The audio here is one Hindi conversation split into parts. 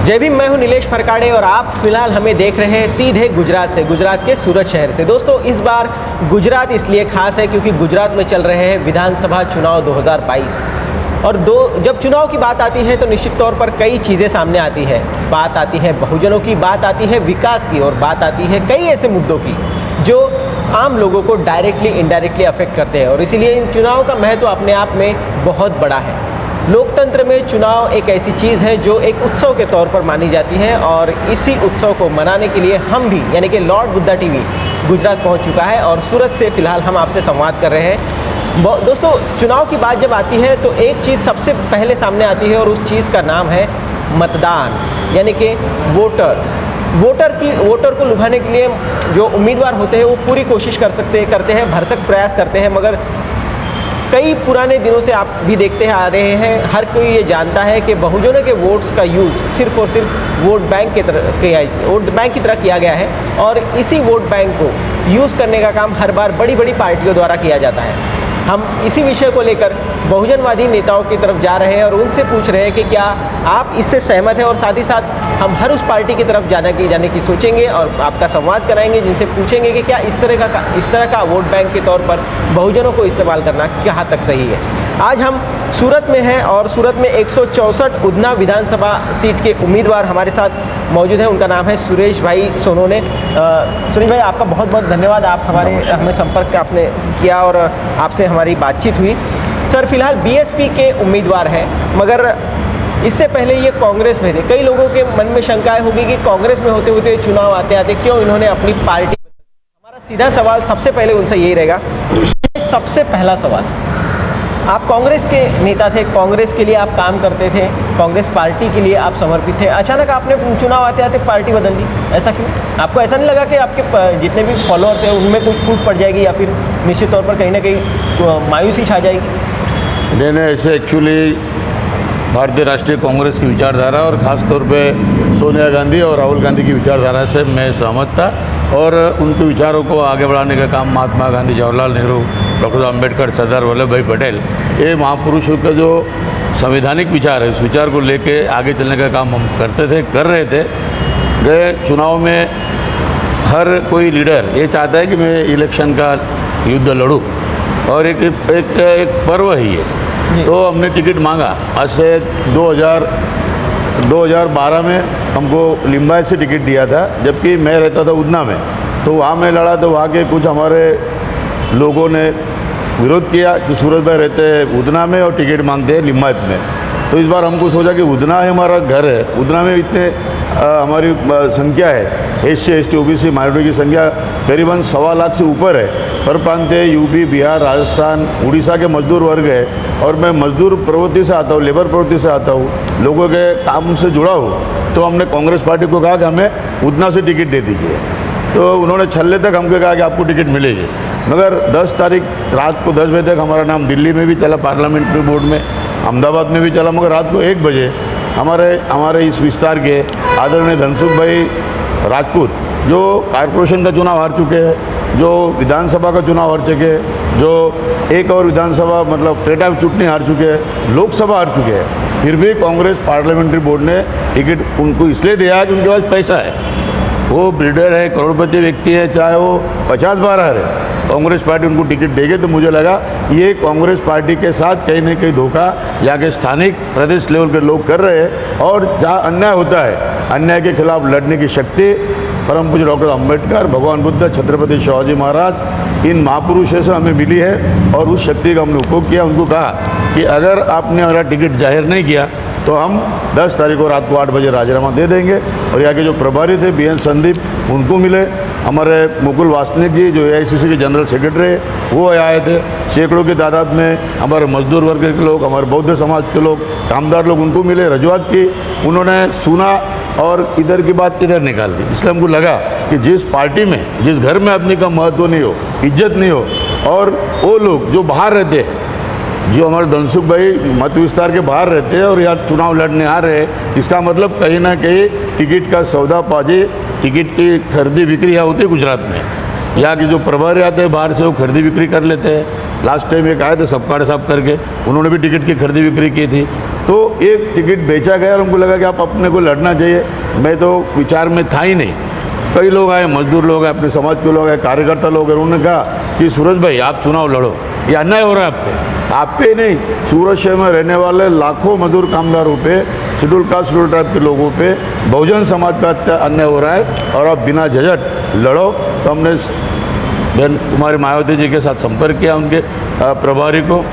जय भीम। मैं हूं नीलेश फरकाड़े और आप फिलहाल हमें देख रहे हैं सीधे गुजरात से, गुजरात के सूरत शहर से। दोस्तों, इस बार गुजरात इसलिए खास है क्योंकि गुजरात में चल रहे हैं विधानसभा चुनाव 2022 और जब चुनाव की बात आती है तो निश्चित तौर पर कई चीज़ें सामने आती है। बात आती है बहुजनों की, बात आती है विकास की और बात आती है कई ऐसे मुद्दों की जो आम लोगों को डायरेक्टली इनडायरेक्टली अफेक्ट करते हैं और इसीलिए इन चुनाव का महत्व अपने आप में बहुत बड़ा है। लोकतंत्र में चुनाव एक ऐसी चीज़ है जो एक उत्सव के तौर पर मानी जाती है और इसी उत्सव को मनाने के लिए हम भी यानी कि लॉर्ड बुद्धा टीवी गुजरात पहुंच चुका है और सूरत से फ़िलहाल हम आपसे संवाद कर रहे हैं। दोस्तों, चुनाव की बात जब आती है तो एक चीज़ सबसे पहले सामने आती है और उस चीज़ का नाम है मतदान, यानी कि वोटर को लुभाने के लिए जो उम्मीदवार होते हैं वो पूरी कोशिश करते हैं, भरसक प्रयास करते हैं, मगर कई पुराने दिनों से आप भी देखते आ रहे हैं, हर कोई ये जानता है कि बहुजनों के वोट्स का यूज़ सिर्फ और सिर्फ वोट बैंक की तरह किया गया है और इसी वोट बैंक को यूज़ करने का काम हर बार बड़ी बड़ी पार्टियों द्वारा किया जाता है। हम इसी विषय को लेकर बहुजनवादी नेताओं की तरफ जा रहे हैं और उनसे पूछ रहे हैं कि क्या आप इससे सहमत हैं और साथ ही साथ हम हर उस पार्टी की तरफ जाने की सोचेंगे और आपका संवाद कराएंगे, जिनसे पूछेंगे कि क्या इस तरह का वोट बैंक के तौर पर बहुजनों को इस्तेमाल करना कहाँ तक सही है। आज हम सूरत में हैं और सूरत में 164 उधना विधानसभा सीट के उम्मीदवार हमारे साथ मौजूद हैं। उनका नाम है सुरेश भाई सोनोने। सुरेश भाई, आपका बहुत बहुत धन्यवाद, आप हमें संपर्क आपने किया और आपसे हमारी बातचीत हुई। सर, फिलहाल बीएसपी के उम्मीदवार हैं, मगर इससे पहले ये कांग्रेस में थे। कई लोगों के मन में शंकाएं होगी कि कांग्रेस में होते होते चुनाव आते आते क्यों इन्होंने अपनी पार्टी। हमारा सीधा सवाल सबसे पहले उनसे यही रहेगा। सबसे पहला सवाल, आप कांग्रेस के नेता थे, कांग्रेस के लिए आप काम करते थे, कांग्रेस पार्टी के लिए आप समर्पित थे, अचानक आपने चुनाव आते आते पार्टी बदल दी, ऐसा क्यों? आपको ऐसा नहीं लगा कि आपके जितने भी फॉलोअर्स हैं उनमें कुछ फूट पड़ जाएगी या फिर निश्चित तौर पर कहीं ना कहीं मायूसी छा जाएगी? मैंने ऐसे एक्चुअली भारतीय राष्ट्रीय कांग्रेस की विचारधारा और ख़ास तौर पे सोनिया गांधी और राहुल गांधी की विचारधारा से मैं सहमत था और उनके विचारों को आगे बढ़ाने का काम महात्मा गांधी, जवाहरलाल नेहरू, डॉक्टर अम्बेडकर, सरदार वल्लभ भाई पटेल, ये महापुरुषों का जो संवैधानिक विचार है, उस विचार को लेके आगे चलने का काम हम कर रहे थे। गए चुनाव में हर कोई लीडर ये चाहता है कि मैं इलेक्शन का युद्ध लड़ूँ और एक पर्व ही है, तो हमने टिकट मांगा। आज से 2012 में हमको लिम्बायत से टिकट दिया था, जबकि मैं रहता था उधना में, तो वहाँ मैं लड़ा तो वहाँ के कुछ हमारे लोगों ने विरोध किया कि सूरत भाई रहते हैं उधना में और टिकट मांगते हैं लिम्बायत में। तो इस बार हमको सोचा कि उधना है हमारा घर है, उधना में इतने हमारी संख्या है, SC ST OBC माइनॉरिटी की संख्या करीबन 1.25 लाख से ऊपर है। पर प्रांतीय यूपी, बिहार, राजस्थान, उड़ीसा के मजदूर वर्ग है और मैं मजदूर प्रवृत्ति से आता हूँ, लेबर प्रवृत्ति से आता हूँ, लोगों के काम से जुड़ा हूँ। तो हमने कांग्रेस पार्टी को कहा कि हमें उधना से टिकट दे दीजिए, तो उन्होंने छल्ले तक हमको कहा कि आपको टिकट मिलेगी। मगर 10 तारीख रात को 10 बजे तक हमारा नाम दिल्ली में भी चला, पार्लियामेंट्री बोर्ड में, अहमदाबाद में भी चला, मगर रात को 1 बजे हमारे इस विस्तार के आदरणीय धनसुख भाई राजपूत, जो कॉर्पोरेशन का चुनाव हार चुके हैं, जो विधानसभा का चुनाव हार चुके हैं, जो एक और विधानसभा मतलब पेटा चुटनी हार चुके हैं, लोकसभा हार चुके हैं, फिर भी कांग्रेस पार्लियामेंट्री बोर्ड ने टिकट उनको इसलिए दिया कि उनके पास पैसा है, वो ब्रीडर है, करोड़पति व्यक्ति है, चाहे वो 50 बार हारे, कांग्रेस पार्टी उनको टिकट देगी। तो मुझे लगा ये कांग्रेस पार्टी के साथ कहीं न कहीं धोखा यहाँ के स्थानिक प्रदेश लेवल के लोग कर रहे हैं और जहाँ अन्याय होता है, अन्याय के खिलाफ लड़ने की शक्ति परम पूज्य डॉक्टर अम्बेडकर, भगवान बुद्ध, छत्रपति शिवाजी महाराज, इन महापुरुषों से हमें मिली है और उस शक्ति का हमने उपयोग किया। उनको कहा कि अगर आपने हमारा टिकट जाहिर नहीं किया तो हम 10 तारीख को रात को 8 बजे राजीनामा दे देंगे। और यहाँ के जो प्रभारी थे BN संदीप, उनको मिले, हमारे मुकुल वासनिक जी जो AICC के जनरल सेक्रेटरी वो आए थे, सैकड़ों की तादाद में हमारे मजदूर वर्ग के लोग, हमारे बौद्ध समाज के लोग, कामदार लोग, उनको मिले, रजूआत की, उन्होंने सुना और इधर की बात इधर निकाल दी। इसलिए हमको लगा कि जिस पार्टी में, जिस घर में आदमी का महत्व नहीं हो, इज्जत नहीं हो, और वो लोग जो बाहर रहते हैं, जो हमारे धनसुख भाई मत विस्तार के बाहर रहते हैं और यहाँ चुनाव लड़ने आ रहे हैं, इसका मतलब कहीं ना कहीं टिकट का सौदाबाजी, टिकट की खरीदी बिक्री यहाँ होती है गुजरात में। यहाँ के जो प्रभारी आते हैं बाहर से, वो खरीदी बिक्री कर लेते हैं लास्ट टाइम एक आए थे सबकाड़ साहब करके, उन्होंने भी टिकट की खरीदी बिक्री की थी। तो एक टिकट बेचा गया और हमको लगा कि आप अपने को लड़ना चाहिए। मैं तो विचार में था ही नहीं। कई लोग आए, मजदूर लोग आए, अपने समाज के लोग आए, कार्यकर्ता लोग आए, उन्होंने कहा कि सूरज भाई आप चुनाव लड़ो, ये अन्याय हो रहा है आप पे नहीं, सूरत शहर में रहने वाले लाखों मजदूर कामगारों पे, शेड्यूल कास्ट शेड्यूल ट्राइब के लोगों पे बहुजन समाज का अन्याय हो रहा है और आप बिना झझक लड़ो। तो हमने बहन कुमारी मायावती जी के साथ संपर्क किया, उनके प्रभारी को,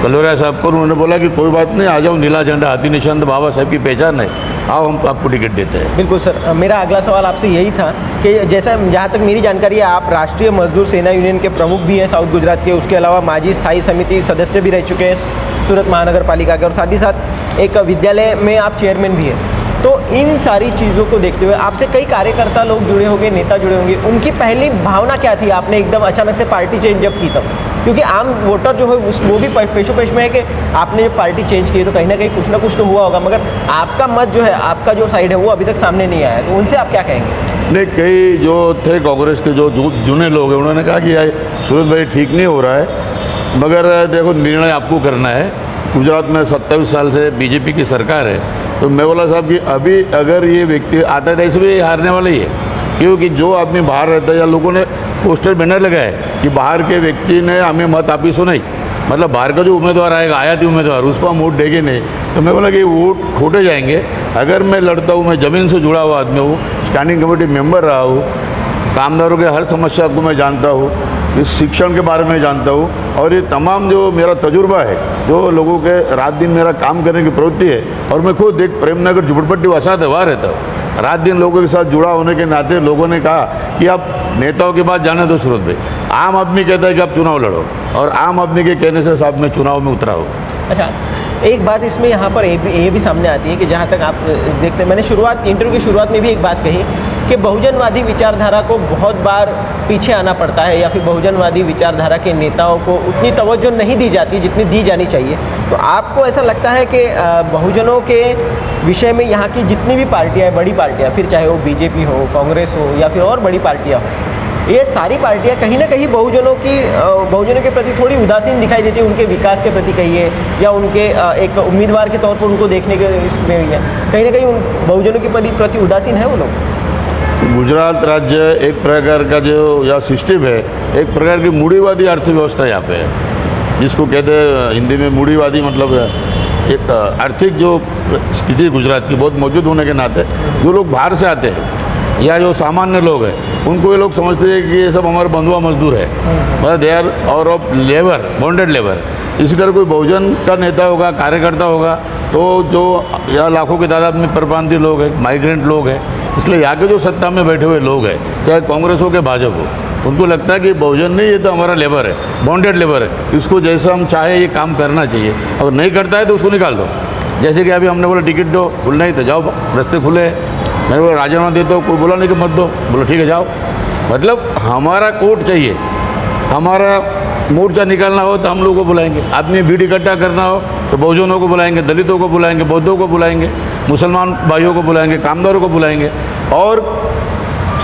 कलोरिया साहब को। उन्होंने बोला कि कोई बात नहीं, आ जाओ, नीला झंडा हाथी निशान तो बाबा साहब की पहचान है, आओ हम आपको टिकट देते हैं। बिल्कुल सर, मेरा अगला सवाल आपसे यही था कि जैसा जहाँ तक मेरी जानकारी है, आप राष्ट्रीय मजदूर सेना यूनियन के प्रमुख भी हैं साउथ गुजरात के, उसके अलावा माजी स्थायी समिति सदस्य भी रह चुके हैं सूरत महानगर पालिका के, और साथ ही साथ एक विद्यालय में आप चेयरमैन भी हैं। तो इन सारी चीज़ों को देखते हुए आपसे कई कार्यकर्ता लोग जुड़े होंगे, नेता जुड़े होंगे, उनकी पहली भावना क्या थी आपने एकदम अचानक से पार्टी चेंज जब की तब? क्योंकि आम वोटर जो है वो भी पेशो पेश में है कि आपने जब पार्टी चेंज की तो कहीं ना कहीं कुछ ना कुछ तो हुआ होगा, मगर आपका मत जो है, आपका जो साइड है वो अभी तक सामने नहीं आया, तो उनसे आप क्या कहेंगे? नहीं, कई जो थे कांग्रेस के जो जुने लोग हैं, उन्होंने कहा कि यार सूरज भाई ठीक नहीं हो रहा है, मगर देखो निर्णय आपको करना है। गुजरात में 27 साल से बीजेपी की सरकार है, तो मैं बोला साहब कि अभी अगर ये व्यक्ति आता है तो ऐसे भी हारने वाला ही है, क्योंकि जो आदमी बाहर रहता है, या लोगों ने पोस्टर बैनर लगाए कि बाहर के व्यक्ति ने हमें मत आपी सुनाई, मतलब बाहर का जो उम्मीदवार आएगा, आयाती उम्मीदवार, उसको हम वोट देंगे नहीं। तो मैं बोला कि वोट खोटे जाएंगे। अगर मैं लड़ता हूँ, मैं ज़मीन से जुड़ा हुआ आदमी हूँ, स्टैंडिंग कमेटी मेंबर रहा हूँ, कामदारों के हर समस्या को मैं जानता हूँ, इस शिक्षण के बारे में जानता हूँ, और ये तमाम जो मेरा तजुर्बा है, जो लोगों के रात दिन मेरा काम करने की प्रवृत्ति है, और मैं खुद एक प्रेमनगर झुपड़पट्टी वसाहत है, वहाँ रहता हूँ, रात दिन लोगों के साथ जुड़ा होने के नाते लोगों ने कहा कि आप नेताओं के बाद जाने दो सूरत भाई, आम आदमी कहता है कि आप चुनाव लड़ो, और आम आदमी के कहने से साहब मैं चुनाव में उतरा हूँ। अच्छा, एक बात इसमें यहाँ पर ये भी सामने आती है कि जहाँ तक आप देखते हैं, मैंने इंटरव्यू की शुरुआत में भी एक बात कही कि बहुजनवादी विचारधारा को बहुत बार पीछे आना पड़ता है, या फिर बहुजनवादी विचारधारा के नेताओं को उतनी तवज्जो नहीं दी जाती जितनी दी जानी चाहिए। तो आपको ऐसा लगता है कि बहुजनों के विषय में यहाँ की जितनी भी पार्टियाँ, बड़ी पार्टियाँ, फिर चाहे वो बीजेपी हो, कांग्रेस हो, या फिर और बड़ी पार्टियाँ हो, ये सारी पार्टियां कहीं ना कहीं बहुजनों के प्रति थोड़ी उदासीन दिखाई देती है, उनके विकास के प्रति कहिए, या उनके एक उम्मीदवार के तौर पर उनको देखने के इसमें है, कहीं ना कहीं उन बहुजनों के प्रति उदासीन है वो लोग। गुजरात राज्य एक प्रकार का जो या सिस्टम है, एक प्रकार की मूढ़ीवादी अर्थव्यवस्था यहाँ पे है, जिसको कहते हैं हिंदी में मूढ़ीवादी, मतलब एक आर्थिक जो स्थिति गुजरात की बहुत मौजूद होने के नाते जो लोग बाहर से आते हैं या जो सामान्य लोग हैं, उनको ये लोग समझते हैं कि ये सब हमारे बंधुआ मजदूर है, मतलब दे आर और ऑफ लेबर, बॉन्डेड लेबर। इसी तरह कोई बहुजन का नेता होगा, कार्यकर्ता होगा, तो जो यहाँ लाखों की तादाद में परप्रांतीय लोग हैं, माइग्रेंट लोग हैं, इसलिए यहाँ के जो सत्ता में बैठे हुए लोग हैं, चाहे कांग्रेस हो के भाजपा हो, उनको लगता है कि बहुजन नहीं, ये तो हमारा लेबर है, बॉन्डेड लेबर है, इसको जैसा हम चाहे ये काम करना चाहिए, अगर नहीं करता है तो उसको निकाल दो। जैसे कि अभी हमने बोला टिकट दो, बोल नहीं तो जाओ, रास्ते खुले हैं। मैंने बोला राजीनामा देता हूँ, कोई बोला नहीं कि मत दो, बोलो ठीक है जाओ। मतलब हमारा कोर्ट चाहिए, हमारा मोर्चा निकालना हो तो हम लोगों को बुलाएंगे, आदमी भीड़ इकट्ठा करना हो तो बहुजनों को बुलाएंगे, दलितों को बुलाएंगे, बौद्धों को बुलाएंगे, मुसलमान भाइयों को बुलाएंगे, कामदारों को बुलाएंगे, और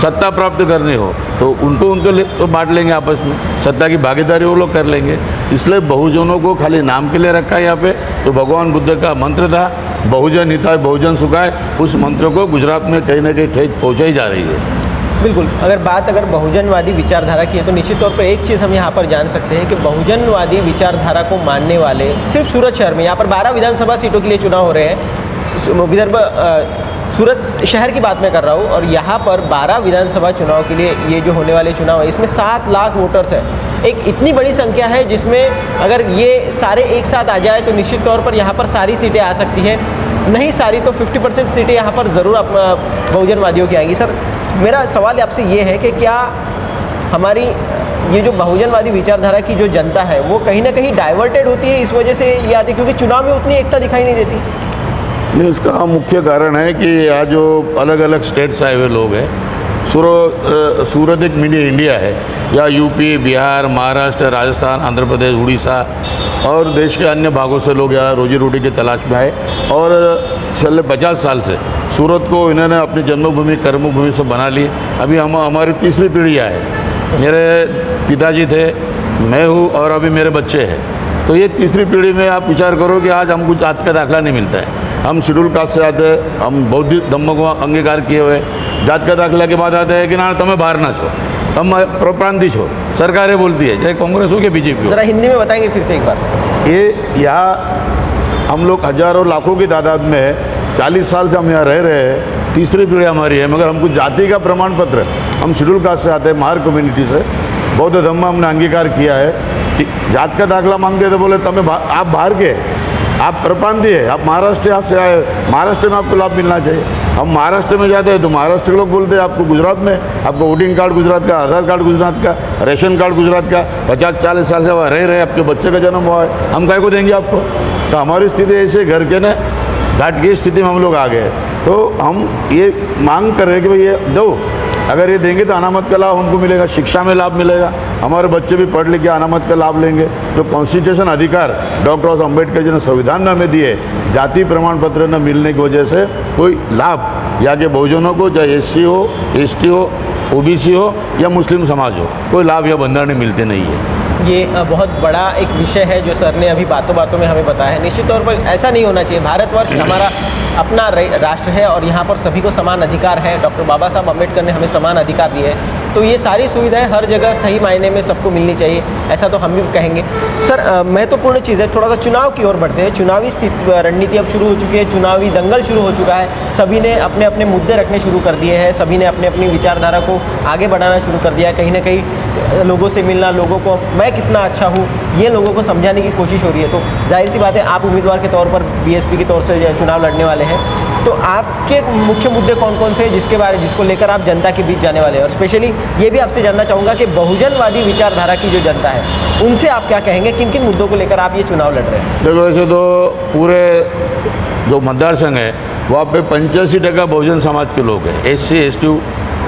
सत्ता प्राप्त करनी हो तो उनको तो बांट लेंगे आपस में, सत्ता की भागीदारी वो लोग कर लेंगे। इसलिए बहुजनों को खाली नाम के लिए रखा है यहाँ पे। तो भगवान बुद्ध का मंत्र था, बहुजन हिताय बहुजन सुखाय, उस मंत्र को गुजरात में कहीं ना कहीं ठेस पहुँचाई जा रही है। बिल्कुल, अगर बहुजनवादी विचारधारा की है तो निश्चित तौर पर एक चीज़ हम यहाँ पर जान सकते हैं कि बहुजनवादी विचारधारा को मानने वाले सिर्फ सूरत शहर में, यहाँ पर 12 विधानसभा सीटों के लिए चुनाव हो रहे हैं, विदर्भ सूरत शहर की बात मैं कर रहा हूँ, और यहाँ पर 12 विधानसभा चुनाव के लिए ये जो होने वाले चुनाव है, इसमें 7 लाख वोटर्स हैं। एक इतनी बड़ी संख्या है जिसमें अगर ये सारे एक साथ आ जाए तो निश्चित तौर पर यहाँ पर सारी सीटें आ सकती हैं, नहीं सारी तो 50% सीटें यहाँ पर ज़रूर बहुजनवादियों की आएंगी। सर, मेरा सवाल आपसे ये है कि क्या हमारी ये जो बहुजनवादी विचारधारा की जो जनता है वो कहीं ना कहीं डाइवर्टेड होती है, इस वजह से ये आती, क्योंकि चुनाव में उतनी एकता दिखाई नहीं देती? नहीं, इसका मुख्य कारण है कि यहाँ जो अलग अलग स्टेट से आए हुए लोग हैं, सूरत एक मिनी इंडिया है, या यूपी, बिहार, महाराष्ट्र, राजस्थान, आंध्र प्रदेश, उड़ीसा और देश के अन्य भागों से लोग यहाँ रोजी रोटी की तलाश में आए, और पिछले 50 साल से सूरत को इन्होंने अपनी जन्मभूमि, कर्मभूमि से बना ली। अभी हमारी तीसरी पीढ़ी है। मेरे पिताजी थे मैं हूँ और अभी मेरे बच्चे हैं, तो ये तीसरी पीढ़ी में आप विचार करो कि आज हमको जात का दाखला नहीं मिलता है। हम शेड्यूल कास्ट से आते हैं, हम बौद्धिक धम्म को अंगीकार किए हुए, जात का दाखला के बाद आते हैं कि ना तुम्हें बाहर ना छो, हम प्रांतीय छो, सरकारें बोलती है, चाहे कांग्रेस हो कि बीजेपी हो। ज़रा हिंदी में बताएंगे फिर से एक बार। ये यहाँ हम लोग हजारों लाखों की तादाद में 40 साल से हम यहाँ रह रहे हैं, तीसरी पीढ़ी हमारी है, मगर हमको जाति का प्रमाण पत्र, हम शेड्यूल कास्ट से आते हैं, महार कम्युनिटी से, बौद्ध धम्म हमने अंगीकार किया है। कि जात का दाखला मांगते तो बोले तमें आप बाहर के, आप परप्रांतीय है, आप महाराष्ट्र से आए, महाराष्ट्र में आपको लाभ मिलना चाहिए। हम महाराष्ट्र में जाते हैं तो महाराष्ट्र के लोग बोलते हैं आपको गुजरात में, आपको वोटिंग कार्ड गुजरात का, आधार कार्ड गुजरात का, रेशन कार्ड गुजरात का, 50-40 साल से वहाँ रह रहे, आपके बच्चे का जन्म हुआ है, हम काय को देंगे आपको। तो हमारी स्थिति ऐसे घर के न घाट की स्थिति में हम लोग आ गए। तो हम ये मांग कर रहे हैं कि भाई ये दो, अगर ये देंगे तो अनामत का लाभ हमको मिलेगा, शिक्षा में लाभ मिलेगा, हमारे बच्चे भी पढ़ लिख के अनामत का लाभ लेंगे। जो कॉन्स्टिट्यूशन अधिकार डॉक्टर अम्बेडकर जी ने संविधान में हमें दिए, जाति प्रमाण पत्र न मिलने की वजह से कोई लाभ या के बहुजनों को, चाहे SC हो, ST हो, OBC हो या मुस्लिम समाज हो, कोई लाभ या बंधन मिलते नहीं है। ये बहुत बड़ा एक विषय है जो सर ने अभी बातों बातों में हमें बताया है। निश्चित तौर पर ऐसा नहीं होना चाहिए। भारतवर्ष हमारा अपना राष्ट्र है और यहाँ पर सभी को समान अधिकार है। डॉक्टर बाबा साहब अम्बेडकर ने हमें समान अधिकार दिए हैं, तो ये सारी सुविधाएं हर जगह सही मायने में सबको मिलनी चाहिए, ऐसा तो हम भी कहेंगे। सर महत्वपूर्ण चीज़ है, थोड़ा सा चुनाव की ओर बढ़ते हैं। चुनावी रणनीति अब शुरू हो चुकी है, चुनावी दंगल शुरू हो चुका है, सभी ने अपने अपने मुद्दे रखने शुरू कर दिए हैं, सभी ने अपने अपनी विचारधारा को आगे बढ़ाना शुरू कर दिया है। कहीं ना कहीं लोगों से मिलना, लोगों को मैं कितना अच्छा हूँ ये लोगों को समझाने की कोशिश हो रही है। तो जाहिर सी बात है, आप उम्मीदवार के तौर पर BSP के तौर से चुनाव लड़ने वाले हैं, तो आपके मुख्य मुद्दे कौन कौन से हैं जिसको लेकर आप जनता के बीच जाने वाले हैं? और स्पेशली ये भी आपसे जानना चाहूँगा कि बहुजनवादी विचारधारा की जो जनता है उनसे आप क्या कहेंगे, किन किन मुद्दों को लेकर आप ये चुनाव लड़ रहे हैं? देखो, वैसे तो पूरे जो मतदार संघ है वहाँ पे 85% बहुजन समाज के लोग हैं, SC, ST,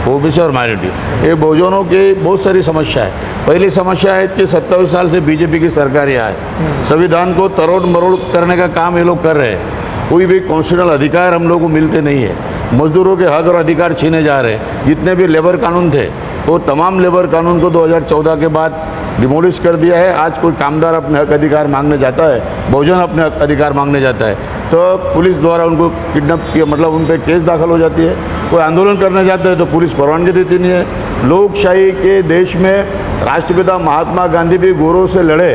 OBC और माइनॉरिटी। ये बहुजनों की बहुत सारी समस्या है। पहली समस्या है कि 27 साल से बीजेपी की सरकार यहाँ है, संविधान को तरोड़ मरोड़ करने का काम ये लोग कर रहे हैं, कोई भी कॉन्स्टिट्यूशनल अधिकार हम लोग को मिलते नहीं है, मजदूरों के हक और अधिकार छीने जा रहे हैं। जितने भी लेबर कानून थे वो तमाम लेबर कानून को 2014 के बाद डिमोलिश कर दिया है। आज कोई कामदार अपने हक अधिकार मांगने जाता है, बहुजन अपने हक अधिकार मांगने जाता है तो पुलिस द्वारा उनको किडनैप किया, मतलब उन पर केस दाखिल हो जाती है। कोई आंदोलन करने जाते हैं तो पुलिस परवानगी देती नहीं है। लोकशाही के देश में राष्ट्रपिता महात्मा गांधी भी गौरव से लड़े,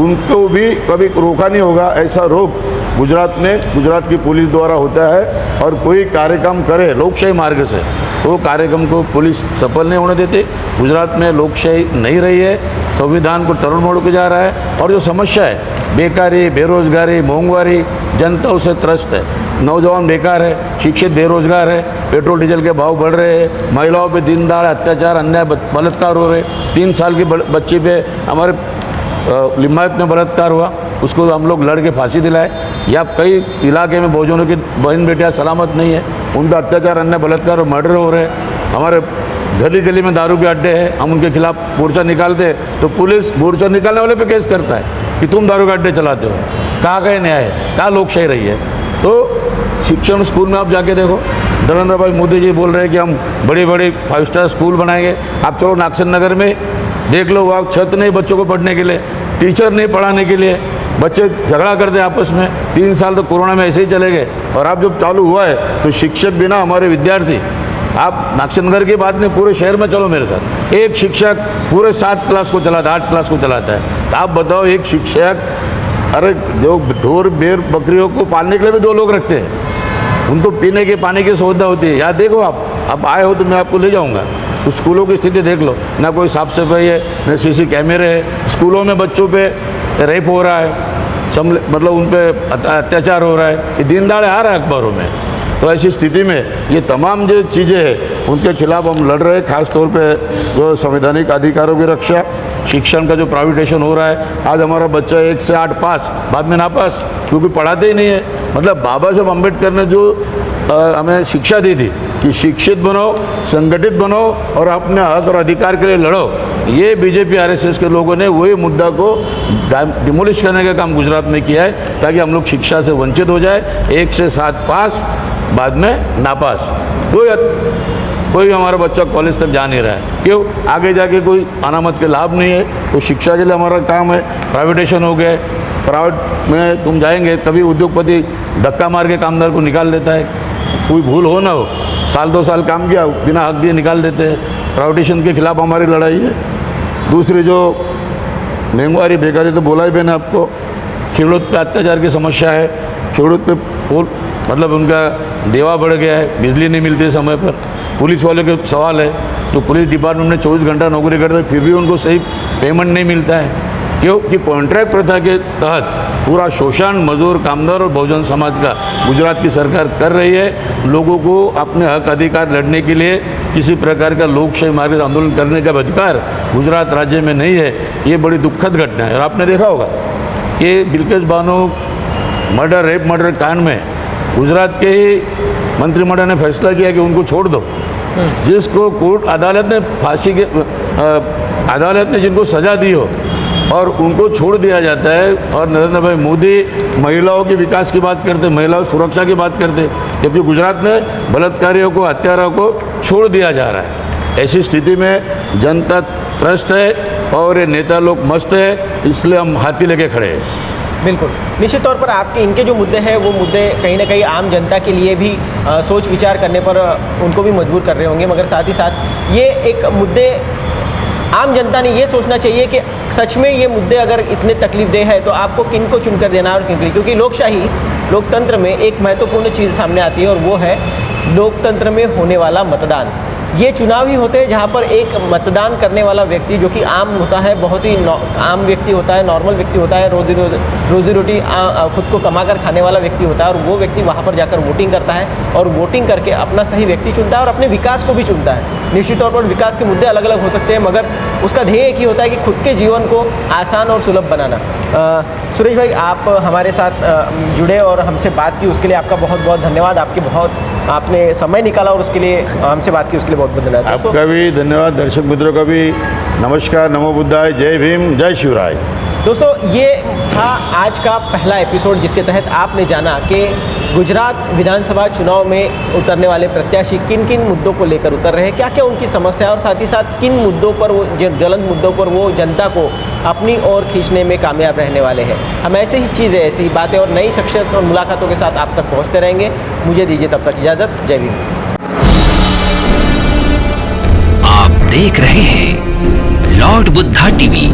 उनको भी कभी रोका नहीं होगा। ऐसा रोक गुजरात में गुजरात की पुलिस द्वारा होता है, और कोई कार्यक्रम करे लोकशाही मार्ग से वो कार्यक्रम को पुलिस सफल नहीं होने देती। गुजरात में लोकशाही नहीं रही है, संविधान को तरोड़ मोड़ के जा रहा है, और जो समस्या है बेकारी, बेरोजगारी, महंगाई, जनता उससे त्रस्त है। नौजवान बेकार है, शिक्षित बेरोजगार है, पेट्रोल डीजल के भाव बढ़ रहे हैं, महिलाओं पे दिन दहाड़े अत्याचार, अन्याय, बलात्कार हो रहे। 3 साल की बच्ची पे हमारे लिम्बायत में बलात्कार हुआ, उसको हम लोग लड़ के फांसी दिलाए। या कई इलाके में बहुजनों की बहन बेटियां सलामत नहीं है, उन पर अत्याचार, अन्य बलात्कार और मर्डर हो रहे हैं। हमारे गली गली में दारू के अड्डे हैं, हम उनके खिलाफ मोर्चा निकालते हैं तो पुलिस मोर्चा निकालने वाले पे केस करता है कि तुम दारू के अड्डे चलाते हो। कहाँ का न्याय है, कहाँ लोकशाही रही है? तो शिक्षण स्कूल में आप जाके देखो, नरेंद्र भाई मोदी जी बोल रहे हैं कि हम बड़ी बड़ी 5 स्टार स्कूल बनाएंगे। आप चलो नागसन नगर में देख लो, वहाँ छत नहीं बच्चों को पढ़ने के लिए, टीचर नहीं पढ़ाने के लिए, बच्चे झगड़ा करते आपस में। 3 साल तो कोरोना में ऐसे ही चले गए, और अब जब चालू हुआ है तो शिक्षक बिना हमारे विद्यार्थी, आप नागसन की बात नहीं, पूरे शहर में चलो मेरे साथ, एक शिक्षक पूरे 7 क्लास को चलाता है, 8 क्लास को चलाता है। तो आप बताओ, एक शिक्षक, अरे जो ढोर बेर बकरियों को पालने के लिए भी 2 लोग रखते हैं, उनको पीने के पानी की सुविधा होती है। याद देखो, आप आए हो तो मैं आपको ले जाऊंगा, तो स्कूलों की स्थिति देख लो, ना कोई साफ सफाई है, न CC कैमरे है। स्कूलों में बच्चों पे रेप हो रहा है, मतलब उन पर अत्याचार हो रहा है, ये दिन दहाड़े आ रहा है अखबारों में। तो ऐसी स्थिति में ये तमाम जो चीज़ें हैं उनके खिलाफ हम लड़ रहे हैं। खास तौर पे जो संवैधानिक अधिकारों की रक्षा, शिक्षण का जो प्राइवेटाइजेशन हो रहा है, आज हमारा बच्चा 1 से 8 पास, बाद में नापास, क्योंकि पढ़ाते ही नहीं है। मतलब बाबा साहब अम्बेडकर ने जो हमें शिक्षा दी थी कि शिक्षित बनो, संगठित बनो और अपने हक और अधिकार के लिए लड़ो, ये BJP RSS के लोगों ने वही मुद्दा को डिमोलिश करने का काम गुजरात में किया है, ताकि हम लोग शिक्षा से वंचित हो जाए। 1 से 7 पास, बाद में नापास। कोई हमारा बच्चा कॉलेज तक जा नहीं रहा है। क्यों? आगे जाके कोई अनामत के लाभ नहीं है। तो शिक्षा के लिए हमारा काम है, प्राइवेटेशन हो गया है। प्राइवेट में तुम जाएंगे, कभी उद्योगपति धक्का मार के कामदार को निकाल देता है, कोई भूल हो ना हो, साल 2 साल काम किया, बिना हक दिए निकाल देते हैं। प्राइवेटेशन के खिलाफ हमारी लड़ाई है। दूसरी जो महंगाई बेकारी तो बोला ही मैंने आपको, खेडूत पे अत्याचार की समस्या है। खेडूत पे मतलब उनका देवा बढ़ गया है, बिजली नहीं मिलती है समय पर। पुलिस वाले के सवाल है, तो पुलिस डिपार्टमेंट में 24 घंटा नौकरी करते हैं, फिर भी उनको सही पेमेंट नहीं मिलता है। क्यों? कि कॉन्ट्रैक्ट प्रथा के तहत पूरा शोषण मजदूर, कामदार और बहुजन समाज का गुजरात की सरकार कर रही है। लोगों को अपने हक अधिकार लड़ने के लिए किसी प्रकार का लोकशाही मार्ग से आंदोलन करने का अधिकार गुजरात राज्य में नहीं है। ये बड़ी दुखद घटना है। और आपने देखा होगा कि Bilkis Bano murder, rape murder कांड में गुजरात के ही मंत्रिमंडल ने फैसला किया कि उनको छोड़ दो। जिसको कोर्ट अदालत ने फांसी के अदालत ने जिनको सज़ा दी हो और उनको छोड़ दिया जाता है। और नरेंद्र भाई मोदी महिलाओं के विकास की बात करते, महिलाओं सुरक्षा की बात करते, जबकि गुजरात में बलात्कारियों को, हत्यारों को छोड़ दिया जा रहा है। ऐसी स्थिति में जनता त्रस्त है और ये नेता लोग मस्त है, इसलिए हम हाथी लेके खड़े हैं। बिल्कुल, निश्चित तौर पर आपके इनके जो मुद्दे हैं वो मुद्दे कहीं ना कहीं आम जनता के लिए भी सोच विचार करने पर उनको भी मजबूर कर रहे होंगे, मगर साथ ही साथ ये एक मुद्दे आम जनता ने ये सोचना चाहिए कि सच में ये मुद्दे अगर इतने तकलीफदेह है तो आपको किन को चुनकर देना और किन को नहीं। क्योंकि लोकशाही, लोकतंत्र में एक महत्वपूर्ण चीज़ सामने आती है और वो है लोकतंत्र में होने वाला मतदान। ये चुनाव ही होते हैं जहाँ पर एक मतदान करने वाला व्यक्ति जो कि आम होता है, बहुत ही आम व्यक्ति होता है, नॉर्मल व्यक्ति होता है, रोजी रोटी खुद को कमा कर खाने वाला व्यक्ति होता है, और वो व्यक्ति वहाँ पर जाकर वोटिंग करता है और वोटिंग करके अपना सही व्यक्ति चुनता है और अपने विकास को भी चुनता है। निश्चित तौर पर विकास के मुद्दे अलग अलग हो सकते हैं, मगर उसका ध्येय एक ही होता है कि खुद के जीवन को आसान और सुलभ बनाना। सुरेश भाई, आप हमारे साथ जुड़े और हमसे बात की, उसके लिए आपका बहुत बहुत धन्यवाद। आपने समय निकाला और उसके लिए हमसे बात की, उसके लिए बहुत बहुत धन्यवाद। आपका भी धन्यवाद, दर्शक मित्रों का भी नमस्कार, नमो बुद्धाय, जय भीम, जय शिवराय। दोस्तों, ये था आज का पहला एपिसोड जिसके तहत आपने जाना कि गुजरात विधानसभा चुनाव में उतरने वाले प्रत्याशी किन किन मुद्दों को लेकर उतर रहे हैं, क्या क्या उनकी समस्या है और साथ ही साथ किन मुद्दों पर वो ज्वलंत मुद्दों पर वो जनता को अपनी ओर खींचने में कामयाब रहने वाले हैं। हम ऐसे ही चीज़ें, ऐसी ही बातें और नई शख्सियत और मुलाकातों के साथ आप तक पहुँचते रहेंगे। मुझे दीजिए तब तक इजाज़त। जय भीम। आप देख रहे हैं लॉर्ड बुद्धा टीवी।